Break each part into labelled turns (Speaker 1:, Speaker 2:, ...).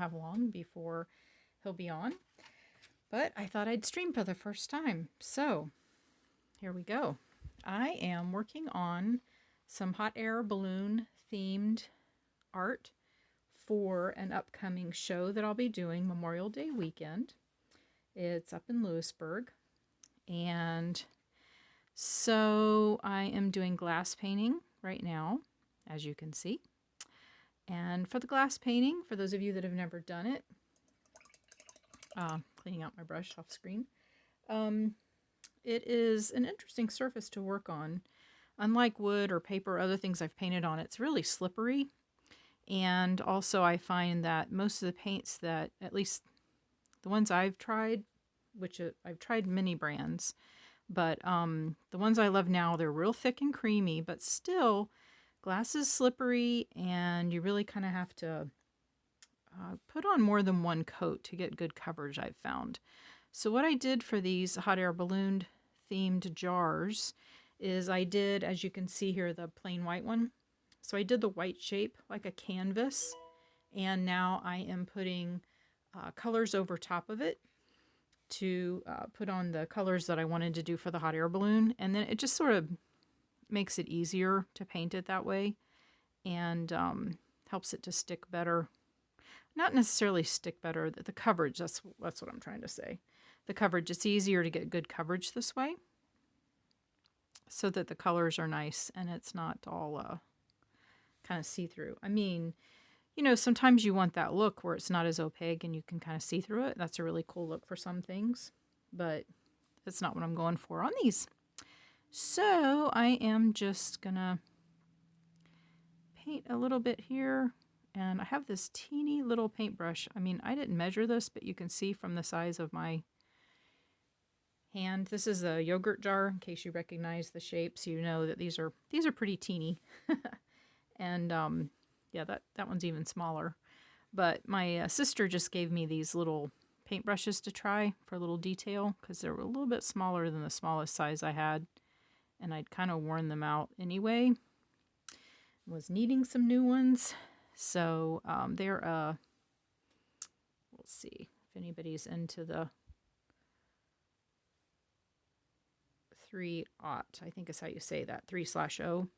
Speaker 1: have long before he'll be on. But I thought I'd stream for the first time. So here we go. I am working on some hot air balloon themed art for an upcoming show that I'll be doing Memorial Day weekend. It's up in Lewisburg. And so I am doing glass painting right now, as you can see. And for the glass painting, for those of you that have never done it, cleaning out my brush off screen, it is an interesting surface to work on. Unlike wood or paper or other things I've painted on, it's really slippery. And also I find that most of the paints that, at least the ones I've tried, which I've tried many brands, but the ones I love now, they're real thick and creamy, but still glass is slippery and you really kind of have to put on more than one coat to get good coverage, I've found. So what I did for these hot air balloon themed jars is I did, as you can see here, the plain white one. So I did the white shape like a canvas, and now I am putting colors over top of it to put on the colors that I wanted to do for the hot air balloon. And then it just sort of makes it easier to paint it that way, and helps it to stick better. Not necessarily stick better, the coverage, that's what I'm trying to say. The coverage, it's easier to get good coverage this way so that the colors are nice and it's not all kind of see-through. I mean, you know, sometimes you want that look where it's not as opaque and you can kind of see through it. That's a really cool look for some things, but that's not what I'm going for on these. So I am just gonna paint a little bit here, and I have this teeny little paintbrush. I mean, I didn't measure this, but you can see from the size of my hand. This is a yogurt jar, in case you recognize the shapes. You know that these are pretty teeny. And yeah, that one's even smaller. But my sister just gave me these little paintbrushes to try for a little detail, because they were a little bit smaller than the smallest size I had, and I'd kind of worn them out anyway. Was needing some new ones, so they're we'll see if anybody's into the 3/0, I think is how you say that, 3/0.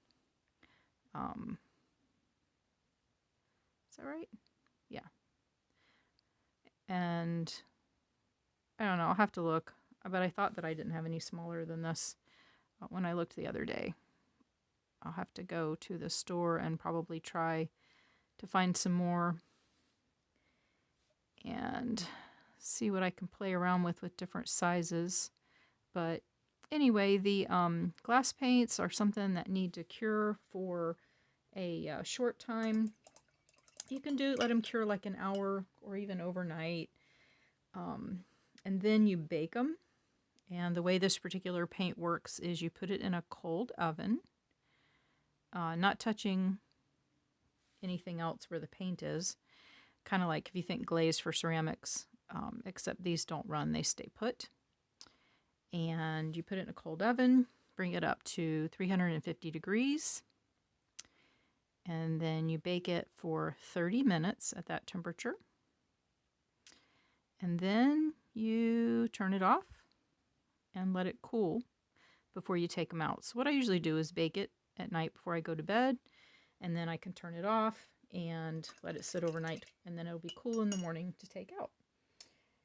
Speaker 1: Is that right? Yeah. And I don't know, I'll have to look, but I thought that I didn't have any smaller than this when I looked the other day. I'll have to go to the store and probably try to find some more and see what I can play around with different sizes. But anyway, the glass paints are something that need to cure for a short time. You can let them cure like an hour or even overnight. And then you bake them. And the way this particular paint works is you put it in a cold oven, not touching anything else where the paint is. Kind of like if you think glaze for ceramics, except these don't run, they stay put. And you put it in a cold oven, bring it up to 350 degrees, and then you bake it for 30 minutes at that temperature. And then you turn it off and let it cool before you take them out. So what I usually do is bake it at night before I go to bed, and then I can turn it off and let it sit overnight, and then it'll be cool in the morning to take out.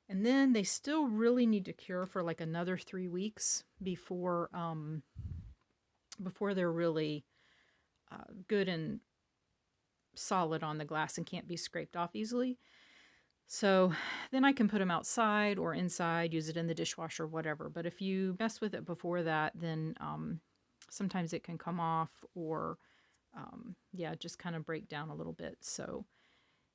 Speaker 1: And then they still really need to cure for like another 3 weeks before they're really good and solid on the glass and can't be scraped off easily. So then I can put them outside or inside, use it in the dishwasher, whatever. But if you mess with it before that, then sometimes it can come off or yeah, just kind of break down a little bit. So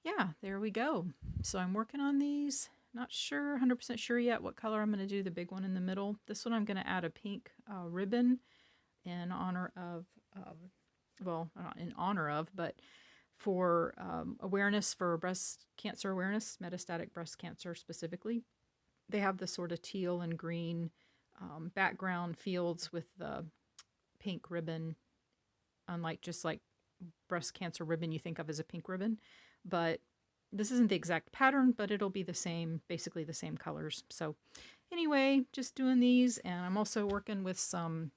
Speaker 1: yeah, there we go. So I'm working on these. Not sure, 100% sure yet what color I'm going to do the big one in the middle. This one I'm going to add a pink ribbon in honor of, well, not in honor of, but for awareness for breast cancer awareness, metastatic breast cancer specifically. They have the sort of teal and green background fields with the pink ribbon, unlike just like breast cancer ribbon you think of as a pink ribbon. But this isn't the exact pattern, but it'll be the same, basically the same colors. So anyway, just doing these, and I'm also working with some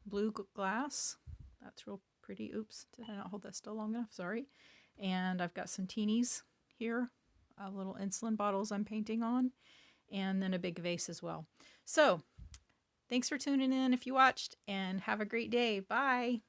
Speaker 1: blue glass. That's real pretty. Oops, did I not hold that still long enough? Sorry. And I've got some teenies here, little insulin bottles I'm painting on, and then a big vase as well. So thanks for tuning in if you watched, and have a great day. Bye.